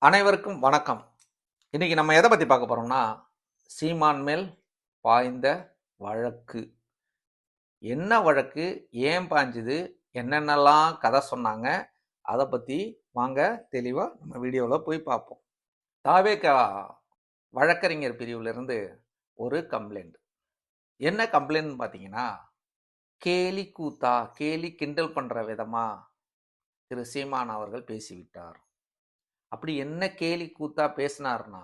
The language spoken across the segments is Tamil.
அனைவருக்கும் வணக்கம். இன்னைக்கு நம்ம எதை பத்தி பார்க்க போறோம்னா, சீமான் மேல் பாய்ந்த வழக்கு. என்ன வழக்கு? ஏன் பாய்ஞ்சுது? என்னென்னலாம் கதை சொன்னாங்க? அதை பத்தி வாங்க தெளிவா நம்ம வீடியோல போய் பார்ப்போம். தாவேகா வழக்கறிஞர் பிரிவிலிருந்து ஒரு கம்ப்ளைண்ட். என்ன கம்ப்ளைண்ட்னு பார்த்தீங்கன்னா, கேலி கூத்தா, கேலி கிண்டல் பண்ற விதமா திரு சீமான் அவர்கள் பேசிவிட்டார். அப்படி என்ன கேலி கூத்தா பேசினார்னா,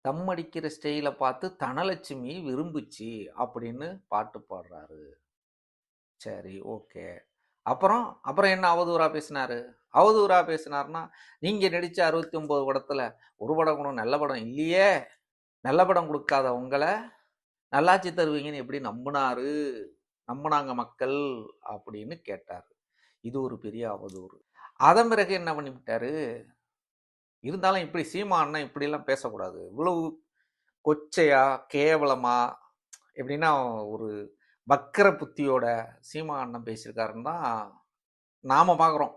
தம் அடிக்கிற ஸ்டைல பார்த்து தனலட்சுமி விரும்புச்சு அப்படின்னு பாட்டு பாடுறாரு. சரி, ஓகே. அப்புறம் அப்புறம் என்ன அவதூறா பேசினாரு? அவதூறா பேசினார்னா, நீங்க நடிச்ச 69 படத்துல ஒரு படம் கூட நல்ல படம் இல்லையே, நல்ல படம் கொடுக்காத உங்களை நல்லாட்சி தருவீங்கன்னு எப்படி நம்பினாங்க மக்கள் அப்படின்னு கேட்டார். இது ஒரு பெரிய அவதூறு. அதன் பிறகு என்ன பண்ணிவிட்டாரு? இருந்தாலும் இப்படி சீமான்னா இப்படிலாம் பேசக்கூடாது, இவ்வளவு கொச்சையா கேவலமா, எப்படின்னா ஒரு வக்கர புத்தியோட சீமா அண்ணன் பேசியிருக்காருன்னு தான் நாம பார்க்குறோம்.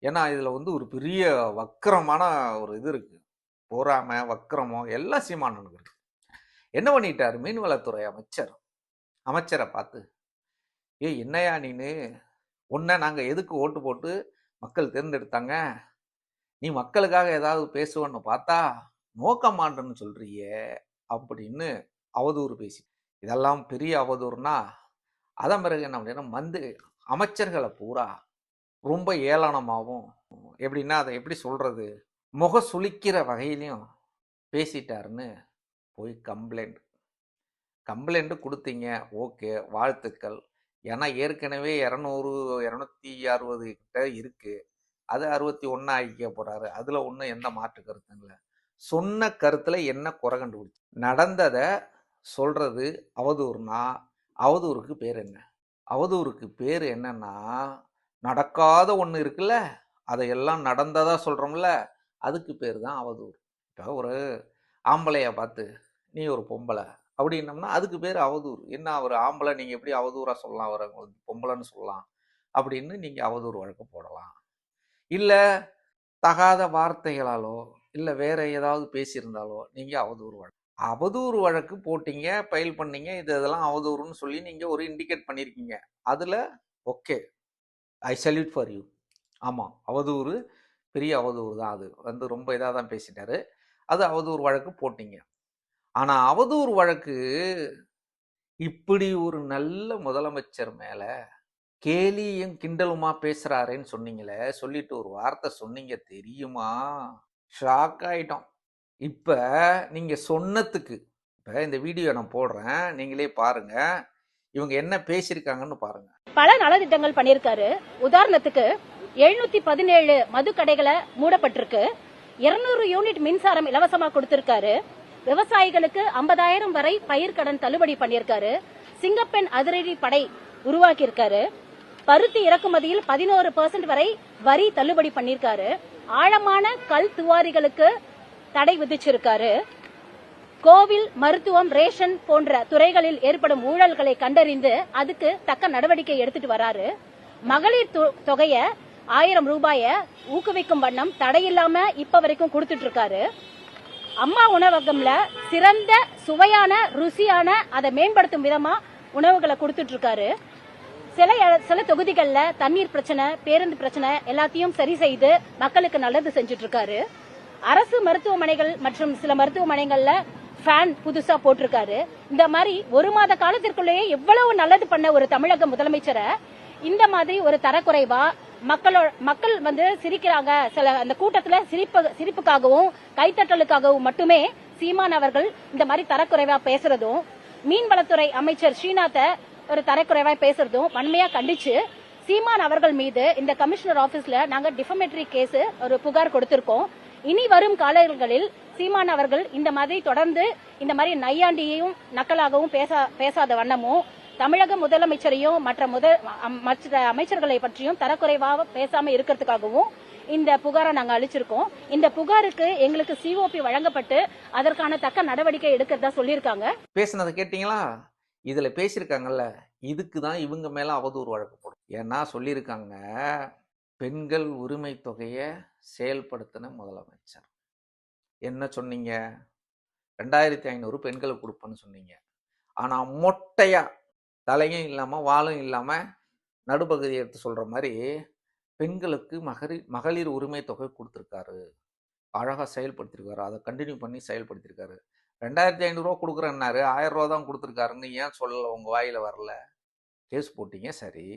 ஏன்னா இதுல வந்து ஒரு பெரிய வக்கரமான ஒரு இது இருக்கு, பொறாமை வக்கரமோ எல்லாம் சீமா அண்ணனுக்கு இருக்கு. என்ன பண்ணிட்டாரு மீன்வளத்துறை அமைச்சரை பார்த்து, ஏய் என்னையா நீனு, உன்னை நாங்க எதுக்கு ஓட்டு போட்டு மக்கள் தேர்ந்தெடுத்தாங்க, நீ மக்களுக்காக ஏதாவது பேசுவன்னு பார்த்தா நோக்க மாட்டேன்னு சொல்றியே அப்படின்னு அவதூறு பேசி. இதெல்லாம் பெரிய அவதூறுனா, அதன் பிறகு என்ன பண்ணா, அமைச்சர்களை பூரா ரொம்ப ஏளனமாகவும், எப்படின்னா அதை எப்படி சொல்றது, முக சுளிக்கிற வகையிலையும் பேசிட்டாருன்னு போய் கம்ப்ளைண்ட் கொடுத்தீங்க. ஓகே, வாழ்த்துக்கள். ஏன்னா ஏற்கனவே 260 கிட்ட இருக்கு, அது 61 ஆகிக்க போறாரு. அதுல ஒன்றும் எந்த மாற்று கருத்தும் இல்லை. சொன்ன கருத்துல என்ன குறை கண்டுபிடிச்சு நடந்ததை சொல்றது அவதூறுனா, அவதூறுக்கு பேர் என்ன? அவதூறுக்கு பேர் என்னன்னா, நடக்காத ஒன்று இருக்குல்ல, அதையெல்லாம் நடந்ததா சொல்றோம்ல, அதுக்கு பேர் தான் அவதூறு. இப்போ ஒரு ஆம்பளைய பார்த்து நீ ஒரு பொம்பளை அப்படின்னம்னா அதுக்கு பேர் அவதூறு. என்ன அவர் ஆம்பளை, நீங்க எப்படி அவதூறா சொல்லலாம், அவரை பொம்பளைன்னு சொல்லலாம் அப்படின்னு நீங்க அவதூறு வழக்கு போடலாம். இல்ல தகாத வார்த்தைகளாலோ இல்ல வேற ஏதாவது பேசியிருந்தாலோ நீங்க அவதூறு வழக்கு போட்டீங்க, ஃபைல் பண்ணீங்க, இதெல்லாம் அவதூறுன்னு சொல்லி நீங்க ஒரு இண்டிகேட் பண்ணியிருக்கீங்க. அதுல okay, I salute for you. ஆமாம், அவதூறு, பெரிய அவதூறு தான். அது வந்து ரொம்ப இதாக தான் பேசிட்டாரு. அது அவதூறு வழக்கு போட்டீங்க. ஆனால் அவதூறு வழக்கு இப்படி ஒரு நல்ல முதலமைச்சர் மேல கேலியும் கிண்டலுமா பேசுறாருன்னு சொன்னீங்களே, சொல்லிட்டு ஒரு வார்த்தை சொன்னீங்க தெரியுமா? ஷாக் ஆயிட்டோம். இப்ப நீங்க சொன்னதுக்கு இப்ப இந்த வீடியோ நான் போடுறேன், நீங்களே பாருங்க, இவங்க என்ன பேசியிருக்காங்கன்னு பாருங்க. பல நலத்திட்டங்கள் பண்ணியிருக்காரு. உதாரணத்துக்கு 717 மது கடைகளை மூடப்பட்டிருக்கு, 200 யூனிட் மின்சாரம் இலவசமா கொடுத்திருக்காரு, விவசாயிகளுக்கு 50,000 வரை பயிர்க்கடன் தள்ளுபடி பண்ணியிருக்காரு, சிங்கப்பெண் அதிரடி படை உருவாக்கி இருக்காரு, பருத்தி இறக்குமதியில் 11% வரை வரி தள்ளுபடி பண்ணியிருக்காரு, ஆழமான கல் துவாரிகளுக்கு தடை விதிச்சிருக்காரு, கோவில், மருத்துவம், ரேஷன் போன்ற துறைகளில் ஏற்படும் ஊழல்களை கண்டறிந்து அதுக்கு தக்க நடவடிக்கை எடுத்துட்டு வராரு. மகளிர் தொகைய 1000 ரூபாய ஊக்குவிக்கும் வண்ணம் தடையில்லாம இப்ப வரைக்கும் கொடுத்துட்டு இருக்காரு. அம்மா உணவகம்ல சிறந்த சுவையான ருசியான அதை மேம்படுத்தும் விதமா உணவுகளை கொடுத்துட்டு இருக்காரு. சில தொகுதிகள்ல தண்ணீர் பிரச்சனை, பேருந்து பிரச்சனை எல்லாத்தையும் சரி செய்து மக்களுக்கு நல்லது செஞ்சுட்டு இருக்காரு. அரசு மருத்துவமனைகள் மற்றும் சில மருத்துவமனைகள்ல ஃபேன் புதுசா போட்டிருக்காரு. இந்த மாதிரி ஒரு மாத காலத்திற்குள்ளேயே எவ்வளவு நல்லது பண்ண ஒரு தமிழக முதலமைச்சரை இந்த மாதிரி ஒரு தரக்குறைவா மக்கள் வந்து சிரிக்கிறாங்க, சில அந்த கூட்டத்துல சிரிப்புக்காகவும் கைத்தட்டலுக்காகவும் மட்டுமே சீமான் அவர்கள் இந்த மாதிரி தரக்குறைவா பேசுறதும், மீன்வளத்துறை அமைச்சர் ஸ்ரீநாத்தை ஒரு தரக்குறைவா பேசுறதும் வன்மையா கண்டிச்சு சீமான் அவர்கள் மீது இந்த கமிஷனர் ஆபீஸ்ல நாங்க டிஃபமேட்டரி கேஸ் ஒரு புகார் கொடுத்திருக்கோம். இனி வரும் காலங்களில் சீமான் அவர்கள் இந்த மாதிரி தொடர்ந்து இந்த மாதிரி நையாண்டியையும் நக்கலாகவும் பேசாத வண்ணமும், தமிழக முதலமைச்சரையும் மற்ற அமைச்சர்களை பற்றியும் தரக்குறைவாக பேசாம இருக்கிறதுக்காகவும் இந்த புகாரை நாங்க அளிச்சிருக்கோம். இந்த புகாருக்கு எங்களுக்கு சிஓபி வழங்கப்பட்டு அதற்கான தக்க நடவடிக்கை எடுக்கிறதா சொல்லியிருக்காங்க. பேசினதை கேட்டீங்களா? இதுல பேசியிருக்காங்கல்ல, இதுக்கு தான் இவங்க மேல அவதூறு வழக்கு போடும். ஏன்னா சொல்லியிருக்காங்க, பெண்கள் உரிமை தொகையை செயல்படுத்தின முதலமைச்சர். என்ன சொன்னீங்க? 2500 பெண்களுக்கு கொடுப்பேன்னு சொன்னீங்க. ஆனா மொட்டையா தலையும் இல்லாம வாலும் இல்லாம நடுப்பகுதி எடுத்து சொல்ற மாதிரி பெண்களுக்கு மகளிர் உரிமை தொகை கொடுத்துருக்காரு. அழகா செயல்படுத்திருக்காரு. அதை கண்டினியூ பண்ணி செயல்படுத்திருக்காரு. 2500 கொடுக்குறேன்னாரு, 1000 தான் கொடுத்துருக்காருன்னு ஏன் சொல்லல? உங்க வாயில வரல. கேஸ் போட்டீங்க, சரி.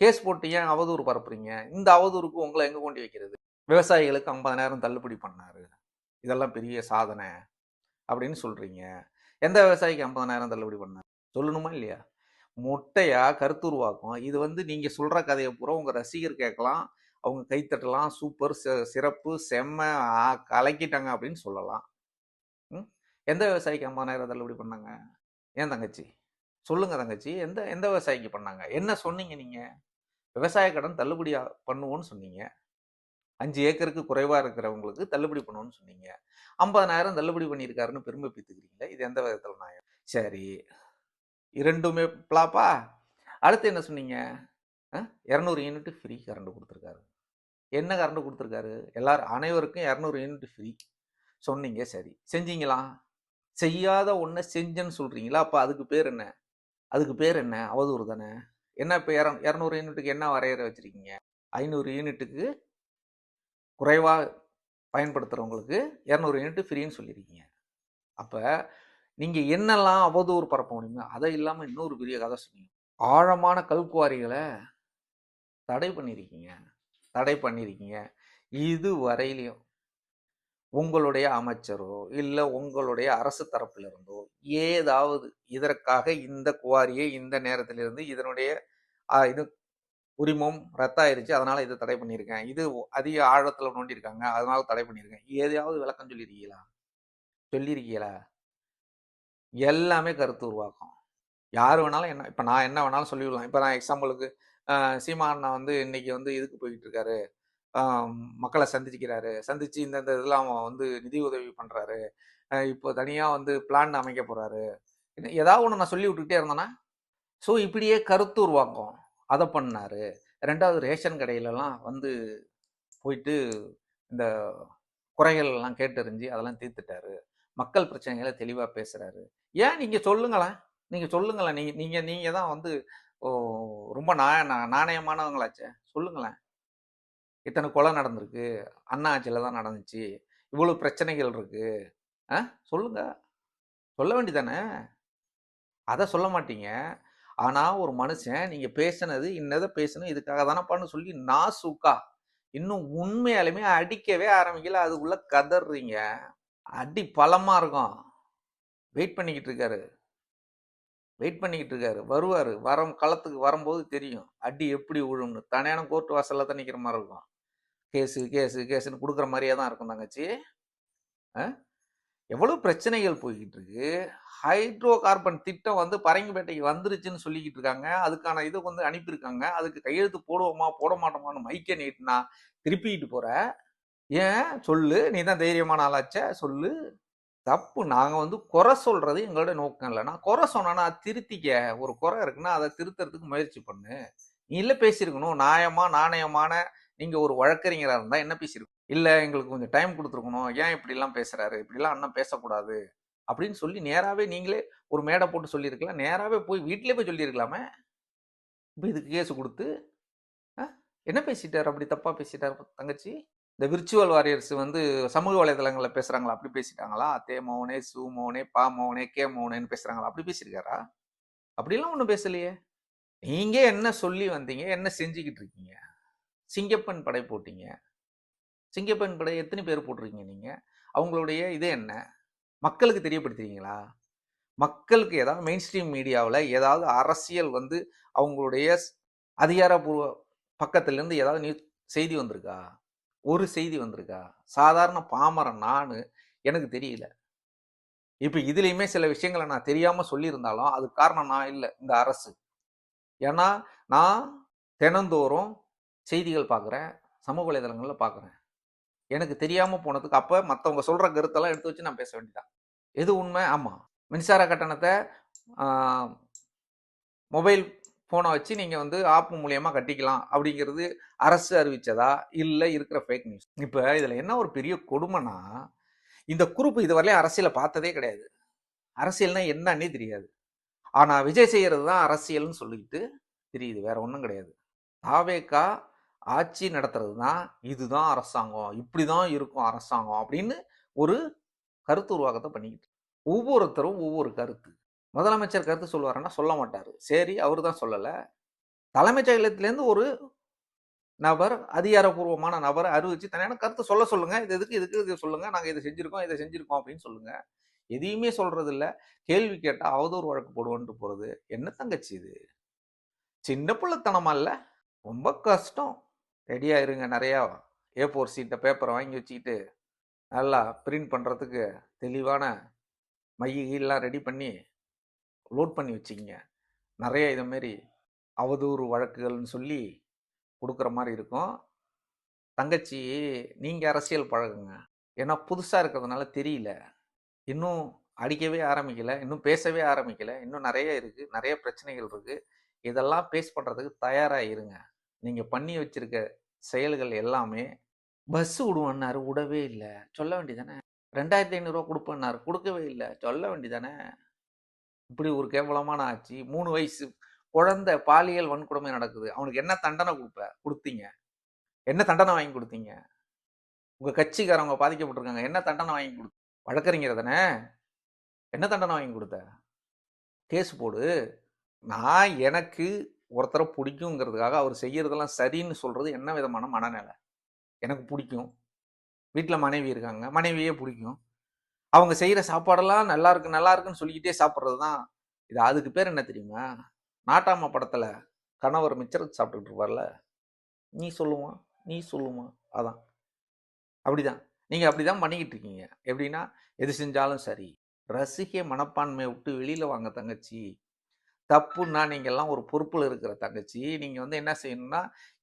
கேஸ் போட்டு ஏன் அவதூறு பரப்புறீங்க? இந்த அவதூறுக்கு உங்களை எங்க கொண்டு வைக்கிறது? விவசாயிகளுக்கு 50,000 தள்ளுபடி பண்ணாரு, இதெல்லாம் பெரிய சாதனை அப்படின்னு சொல்றீங்க. எந்த விவசாயிக்கு 50,000 தள்ளுபடி பண்ணாரு? சொல்லணுமா இல்லையா? மொட்டையா கருத்துருவாக்கம். இது வந்து நீங்க சொல்ற கதையை பூரா உங்க ரசிகர் கேட்கலாம், அவங்க கைத்தட்டலாம், சூப்பர், சிறப்பு, செம்ம, கலக்கிட்டாங்க அப்படின்னு சொல்லலாம். எந்த விவசாயிக்கு 50,000 தள்ளுபடி பண்ணாங்க? ஏன் தங்கச்சி சொல்லுங்க தங்கச்சி, எந்த எந்த விவசாயிக்கு பண்ணாங்க? என்ன சொன்னீங்க நீங்க? விவசாய கடன் தள்ளுபடி பண்ணுவோன்னு சொன்னீங்க. 5 ஏக்கருக்கு குறைவா இருக்கிறவங்களுக்கு தள்ளுபடி பண்ணுவோன்னு சொன்னீங்க. 50,000 தள்ளுபடி பண்ணியிருக்காருன்னு பெருமை பீத்துக்கிறீங்களே, இது எந்த விதத்துல நியாயம்? சரி, இரண்டுமே பிளாப்பா? அடுத்து என்ன சொன்னீங்க? 200 யூனிட் ஃப்ரீ கரண்ட் கொடுத்துருக்காரு. என்ன கரண்ட் கொடுத்துருக்காரு? அனைவருக்கும் 200 யூனிட் ஃப்ரீ சொன்னீங்க, சரி. செஞ்சீங்களா? செய்யாத ஒன்றை செஞ்சேன்னு சொல்றீங்களா? அப்ப அதுக்கு பேர் என்ன? அதுக்கு பேர் என்ன? அவதூறு தானே. என்ன இப்போ 200 யூனிட்டுக்கு என்ன வரையறை வச்சிருக்கீங்க? 500 யூனிட்டுக்கு குறைவா பயன்படுத்துறவங்களுக்கு 200 யூனிட் ஃப்ரீன்னு சொல்லியிருக்கீங்க. அப்ப நீங்க என்னெல்லாம் அவதூறு பரப்ப முடியுமோ அதை இல்லாம இன்னொரு பெரிய கதை சொன்னீங்க. ஆழமான கல்குவாரிகளை தடை பண்ணியிருக்கீங்க. இது வரையிலையும் உங்களுடைய அமைச்சரோ இல்ல உங்களுடைய அரசு தரப்புல இருந்தோ ஏதாவது இதற்காக இந்த குவாரியை இந்த நேரத்திலிருந்து இதனுடைய இது உரிமம் ரத்தாயிருச்சு, அதனால இதை தடை பண்ணியிருக்கேன், இது அதிக ஆழத்துல நோண்டியிருக்காங்க அதனால தடை பண்ணியிருக்கேன், எதையாவது விளக்கம் சொல்லியிருக்கீங்களா? எல்லாமே கருத்து உருவாக்கம். யார் வேணாலும் என்ன, இப்போ நான் என்ன வேணாலும் சொல்லிவிடலாம். இப்போ நான் எக்ஸாம்பிளுக்கு சீமானா வந்து இன்னைக்கு வந்து இதுக்கு போய்கிட்டு இருக்காரு, மக்களை சந்திச்சு இந்த இதெல்லாம் வந்து நிதி உதவி பண்றாரு, இப்போ தனியா வந்து பிளான் அமைக்க போறாரு, ஏதாவது ஒன்று நான் சொல்லி விட்டுக்கிட்டே இருந்தேன்னா, ஸோ இப்படியே கருத்து உருவாக்கம். அதை பண்ணாரு. 2வது ரேஷன் கடையிலலாம் வந்து போயிட்டு இந்த குறைகள் எல்லாம் கேட்டறிஞ்சு அதெல்லாம் தீர்த்துட்டாரு. மக்கள் பிரச்சனைகளை தெளிவா பேசுறாரு. ஏன் நீங்க சொல்லுங்களேன், நீங்க தான் வந்து ரொம்ப நாணயமானவங்களாச்சே, சொல்லுங்களேன். இத்தனை கொலை நடந்திருக்கு, அண்ணா ஆட்சியில தான் நடந்துச்சு, இவ்வளவு பிரச்சனைகள் இருக்கு, சொல்லுங்க, சொல்ல வேண்டியதானே. அதை சொல்ல மாட்டீங்க. ஆனா ஒரு மனுஷன் நீங்க பேசினது இன்னதை பேசணும் இதுக்காக தானப்பான்னு சொல்லி நாசூக்கா இன்னும் உண்மையாலுமே அடிக்கவே ஆரம்பிக்கல, அதுக்குள்ள கதறீங்க. அடி பலமா இருக்கும். வெயிட் பண்ணிக்கிட்டு இருக்காரு, வருவாரு. களத்துக்கு வரும்போது தெரியும் அடி எப்படி விழும்னு. தனியான கோர்ட் வாசல்ல தான் நிக்கிற மாதிரி இருக்கும். கேஸுன்னு கொடுக்குற மாதிரியே தான் இருக்கும் தங்கச்சி. எவ்வளவு பிரச்சனைகள் போய்கிட்டு இருக்கு. ஹைட்ரோ கார்பன் திட்டம் வந்து பரங்கிப்பேட்டைக்கு வந்துருச்சுன்னு சொல்லிக்கிட்டு இருக்காங்க. அதுக்கான இதை வந்து அனுப்பியிருக்காங்க. அதுக்கு கையெழுத்து போடுவோமா போட மாட்டோமான்னு மைக்க நீட்டுனா திருப்பிக்கிட்டு போற. ஏன் சொல்லு, நீ தான் தைரியமான ஆளாச்சே, சொல்லு. தப்பு. நாங்க வந்து குறை சொல்றது எங்களோட நோக்கம் இல்லை. நான் குறை சொன்னா திருத்திக்க, ஒரு குறை இருக்குன்னா அதை திருத்துறதுக்கு முயற்சி பண்ணு. நீ இல்ல பேசியிருக்கணும் நாணயமான நீங்க ஒரு வழக்கறிஞரா இருந்தா என்ன பேசியிருக்கணும்? இல்ல எங்களுக்கு கொஞ்சம் டைம் கொடுத்துருக்கணும், ஏன் இப்படி எல்லாம் பேசுறாரு, இப்படிலாம் அண்ணன் பேசக்கூடாது அப்படின்னு சொல்லி நேராவே நீங்களே ஒரு மேடை போட்டு சொல்லியிருக்கலாம். நேராவே போய் வீட்டிலே போய் சொல்லியிருக்கலாமே. இப்போ இதுக்கு கேஸ் கொடுத்து என்ன பேசிட்டாரு? அப்படி தப்பா பேசிட்டாரு தங்கச்சி? இந்த விர்ச்சுவல் வாரியர்ஸ் வந்து சமூக வலைதளங்களில் பேசுறாங்களா? அப்படி பேசிட்டாங்களா? தே மௌனே, சு மௌனே, பா மௌனே, கே மௌனேன்னு பேசுறாங்களா? அப்படி பேசியிருக்காரா? அப்படிலாம் ஒன்றும் பேசலையே. நீங்க என்ன சொல்லி வந்தீங்க, என்ன செஞ்சுக்கிட்டு இருக்கீங்க? சிங்கப்பெண் படை போட்டீங்க. சிங்கப்பெண் படை எத்தனை பேர் போட்டிருக்கீங்க நீங்க? அவங்களுடைய இது என்ன? மக்களுக்கு தெரியப்படுத்துறீங்களா? மக்களுக்கு ஏதாவது மெயின் ஸ்ட்ரீம் மீடியாவில் ஏதாவது அரசியல் வந்து அவங்களுடைய அதிகாரப்பூர்வ பக்கத்திலிருந்து ஏதாவது செய்தி வந்திருக்கா? ஒரு செய்தி வந்திருக்கா? சாதாரண பாமரன் நான், எனக்கு தெரியல. இப்போ இதுலேயுமே சில விஷயங்களை நான் தெரியாமல் சொல்லியிருந்தாலும் அது காரணம் நான் இல்லை, இந்த அரசு. ஏன்னா நான் தினந்தோறும் செய்திகள் பார்க்குறேன், சமூக வலைதளங்களில் பார்க்குறேன். எனக்கு தெரியாமல் போனதுக்கு அப்போ மற்றவங்க சொல்கிற கருத்தெல்லாம் எடுத்து வச்சு நான் பேச வேண்டியதான். எது உண்மை? ஆமாம், மின்சார கட்டணத்தை மொபைல் ஃபோனை வச்சு நீங்கள் வந்து ஆப் மூலியமாக கட்டிக்கலாம் அப்படிங்கிறது அரசு அறிவிச்சதா இல்லை இருக்கிற ஃபேக் நியூஸ். இப்போ இதில் என்ன ஒரு பெரிய கொடுமைனா, இந்த குரூப் இதுவரையிலும் அரசியலை பார்த்ததே கிடையாது. அரசியல்னா என்னன்னே தெரியாது. ஆனால் விஜய் செய்கிறது தான் அரசியல்னு சொல்லிக்கிட்டு தெரியுது, வேற ஒன்றும் கிடையாது. தாவேகா ஆட்சி நடத்துறது தான் இதுதான் அரசாங்கம், இப்படி தான் இருக்கும் அரசாங்கம் அப்படின்னு ஒரு கருத்து உருவாக்கத்தை பண்ணிக்கிட்டு ஒவ்வொருத்தரும் ஒவ்வொரு கருத்து. முதலமைச்சர் கருத்து சொல்லுவாருன்னா சொல்ல மாட்டாரு. சரி, அவரு தான் சொல்லலை. தலைமைச் செயலகத்திலேருந்து ஒரு நபர், அதிகாரப்பூர்வமான நபரை அறிவிச்சு தனியான கருத்து சொல்ல சொல்லுங்க. இதுக்கு இது சொல்லுங்க, நாங்கள் இதை செஞ்சிருக்கோம் அப்படின்னு சொல்லுங்க. எதையுமே சொல்றது இல்லை. கேள்வி கேட்டால் அவதூறு வழக்கு போடுவோன்ட்டு போறது. என்ன தங்கச்சி இது? சின்ன பிள்ளைத்தனமா இல்லை? ரொம்ப கஷ்டம். ரெடியாக இருங்க. நிறையா A4 சீட்டை பேப்பரை வாங்கி வச்சுக்கிட்டு நல்லா பிரிண்ட் பண்ணுறதுக்கு தெளிவான மையெல்லாம் ரெடி பண்ணி லோட் பண்ணி வச்சுக்கிங்க. நிறைய இதுமாரி அவதூறு வழக்குகள்னு சொல்லி கொடுக்குற மாதிரி இருக்கும். தங்கச்சி, நீங்கள் அரசியல் பழகுங்க. ஏன்னா புதுசாக இருக்கிறதுனால தெரியல. இன்னும் அடிக்கவே ஆரம்பிக்கலை, இன்னும் பேசவே ஆரம்பிக்கலை. இன்னும் நிறைய இருக்குது, நிறைய பிரச்சனைகள் இருக்குது. இதெல்லாம் பேஸ் பண்ணுறதுக்கு தயாராக இருங்க. நீங்கள் பண்ணி வச்சிருக்க செயல்கள் எல்லாமே பஸ் விடுவேன்னாரு, விடவே இல்லை. சொல்ல வேண்டியதானே. 2500 கொடுப்பேன்னாரு, கொடுக்கவே இல்லை. சொல்ல வேண்டியதானே. இப்படி ஒரு கேவலமான ஆட்சி. 3 வயசு குழந்தை பாலியல் வன்கொடுமை நடக்குது. அவனுக்கு என்ன தண்டனை கொடுத்தீங்க? என்ன தண்டனை வாங்கி கொடுத்தீங்க? உங்க கட்சிக்காரவங்க பாதிக்கப்பட்டிருக்காங்க, என்ன தண்டனை வாங்கி கொடுத்து? வழக்கறிஞர் தானே, என்ன தண்டனை வாங்கி கொடுத்த? கேஸ் போடு. நான் எனக்கு ஒருத்தரை பிடிக்குங்கிறதுக்காக அவர் செய்யறதெல்லாம் சரின்னு சொல்றது என்ன விதமான மனநிலை? எனக்கு பிடிக்கும், வீட்டில் மனைவி இருக்காங்க, மனைவியே பிடிக்கும், அவங்க செய்கிற சாப்பாடெல்லாம் நல்லா இருக்குன்னு சொல்லிக்கிட்டே சாப்பிட்றது தான் இது. அதுக்கு பேர் என்ன தெரியுமா? நாட்டாம படத்தில் கணவர் மிச்சர் சாப்பிட்டுட்டு இருப்பார்ல, நீ சொல்லுமா, அதான் அப்படிதான். நீங்கள் அப்படி தான் பண்ணிக்கிட்டு இருக்கீங்க. எப்படின்னா, எது செஞ்சாலும் சரி. ரசிக மனப்பான்மையை விட்டு வெளியில் வாங்க தங்கச்சி. தப்புன்னா நீங்கள்லாம் ஒரு பொறுப்பில் இருக்கிற தங்கச்சி. நீங்கள் வந்து என்ன செய்யணும்னா,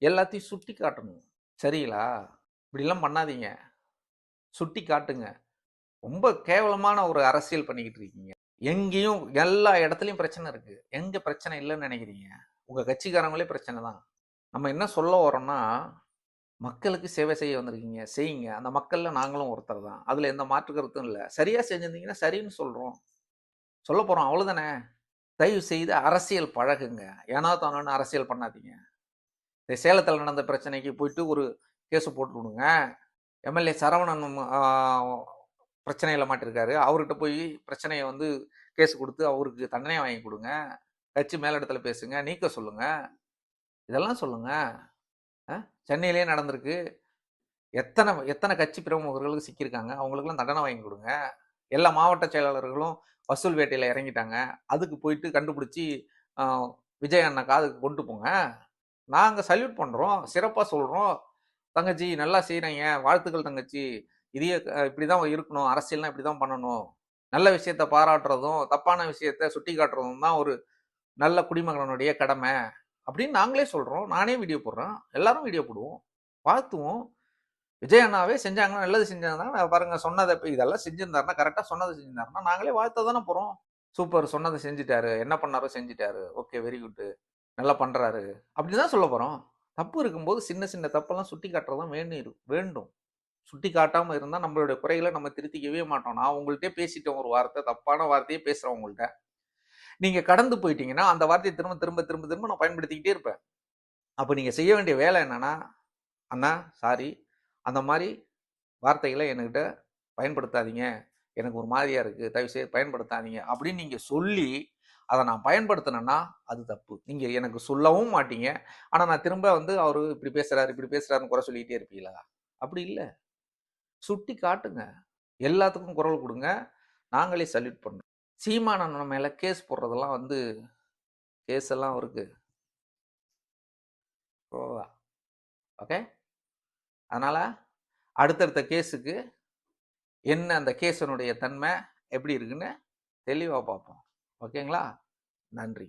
எல்லாத்தையும் சுட்டி காட்டணும். சரிங்களா? இப்படிலாம் பண்ணாதீங்க, சுட்டி காட்டுங்க. ரொம்ப கேவலமான ஒரு அரசியல் பண்ணிக்கிட்டு இருக்கீங்க. எங்கேயும் எல்லா இடத்துலையும் பிரச்சனை இருக்குது. எங்கே பிரச்சனை இல்லைன்னு நினைக்கிறீங்க? உங்கள் கட்சிக்காரங்களே பிரச்சனை தான். நம்ம என்ன சொல்ல வரோம்னா, மக்களுக்கு சேவை செய்ய வந்திருக்கீங்க, செய்யுங்க. அந்த மக்களில் நாங்களும் ஒருத்தர் தான், அதில் எந்த மாற்று கருத்தும் இல்லை. சரியாக செஞ்சிருந்தீங்கன்னா சரின்னு சொல்கிறோம், சொல்ல போகிறோம், அவ்வளோதானே. தயவு செய்து அரசியல் பழகுங்க. ஏன்னா தானோன்னு அரசியல் பண்ணாதீங்க. இந்த சேலத்தில் நடந்த பிரச்சனைக்கு போயிட்டு ஒரு கேஸை போட்டு விடுங்க. எம்எல்ஏ சரவணன் பிரச்சனையில் மாட்டிருக்காரு, அவர்கிட்ட போய் பிரச்சனையை வந்து கேஸ் கொடுத்து அவருக்கு தண்டனை வாங்கி கொடுங்க. கட்சி மேலிடத்துல பேசுங்க, நீக்க சொல்லுங்க, இதெல்லாம் சொல்லுங்க. சென்னையிலே நடந்திருக்கு. எத்தனை கட்சி பிரமுகர்களுக்கு சிக்கியிருக்காங்க, அவங்களுக்குலாம் தண்டனை வாங்கி கொடுங்க. எல்லா மாவட்ட செயலாளர்களும் வசூல் வேட்டையில் இறங்கிட்டாங்க. அதுக்கு போயிட்டு கண்டுபிடிச்சி விஜய் அண்ணா காதுக்கு கொண்டு போங்க. நாங்கள் சல்யூட் பண்ணுறோம், சிறப்பாக சொல்கிறோம். தங்கச்சி நல்லா செய்கிறீங்க, வாழ்த்துக்கள் தங்கச்சி. இதையே இப்படி தான் இருக்கணும், அரசியல்னா இப்படி தான் பண்ணணும். நல்ல விஷயத்த பாராட்டுறதும் தப்பான விஷயத்த சுட்டி காட்டுறதும் தான் ஒரு நல்ல குடிமகனுடைய கடமை அப்படின்னு நாங்களே சொல்கிறோம். நானே வீடியோ போடுறேன், எல்லாரும் வீடியோ போடுவோம், வாழ்த்துவோம். விஜய் அண்ணாவே செஞ்சாங்கன்னா, நல்லது செஞ்சாங்கன்னா பாருங்க, சொன்னதை இப்போ இதெல்லாம் செஞ்சிருந்தாருன்னா, கரெக்டாக சொன்னதை செஞ்சிருந்தாருன்னா நாங்களே வாழ்த்த தானே போகிறோம். சூப்பர், சொன்னதை செஞ்சுட்டாரு, என்ன பண்ணாரோ செஞ்சுட்டாரு, ஓகே, வெரி குட்டு, நல்லா பண்ணுறாரு அப்படி தான் சொல்ல போகிறோம். தப்பு இருக்கும்போது சின்ன சின்ன தப்பெல்லாம் சுட்டி காட்டுறதும் வேண்டும். சுட்டி காட்டாமல் இருந்தால் நம்மளுடைய குறைகளை நம்ம திருத்திக்கவே மாட்டோம். நான் உங்கள்கிட்டே பேசிட்டேன் ஒரு வார்த்தை, தப்பான வார்த்தையே பேசுகிறேன் உங்கள்கிட்ட. நீங்கள் கடந்து போயிட்டீங்கன்னா அந்த வார்த்தையை திரும்ப திரும்ப திரும்ப திரும்ப நான் பயன்படுத்திக்கிட்டே இருப்பேன். அப்போ நீங்கள் செய்ய வேண்டிய வேலை என்னன்னா, அண்ணா சாரி, அந்த மாதிரி வார்த்தைகளை என்கிட்ட பயன்படுத்தாதீங்க, எனக்கு ஒரு மாதிரியா இருக்குது, தயவுசெய்து பயன்படுத்தாதீங்க அப்படின்னு நீங்கள் சொல்லி அதை நான் பயன்படுத்தினேன்னா அது தப்பு. நீங்கள் எனக்கு சொல்லவும் மாட்டீங்க, ஆனால் நான் திரும்ப வந்து அவர் இப்படி பேசுகிறாருன்னு குறை சொல்லிக்கிட்டே இருப்பீங்களா? அப்படி இல்லை, சுட்டி காட்டுங்க, எல்லாத்துக்கும் குரல் கொடுங்க, நாங்களே சல்யூட் பண்ணுறோம். சீமானன் மேலே கேஸ் போடுறதெல்லாம் வந்து கேஸ் எல்லாம் அவருக்கு ஓகே. அதனால் அடுத்தடுத்த கேஸுக்கு என்ன அந்த கேஸனுடைய தன்மை எப்படி இருக்குன்னு தெளிவாக பார்ப்போம். ஓகேங்களா? நன்றி.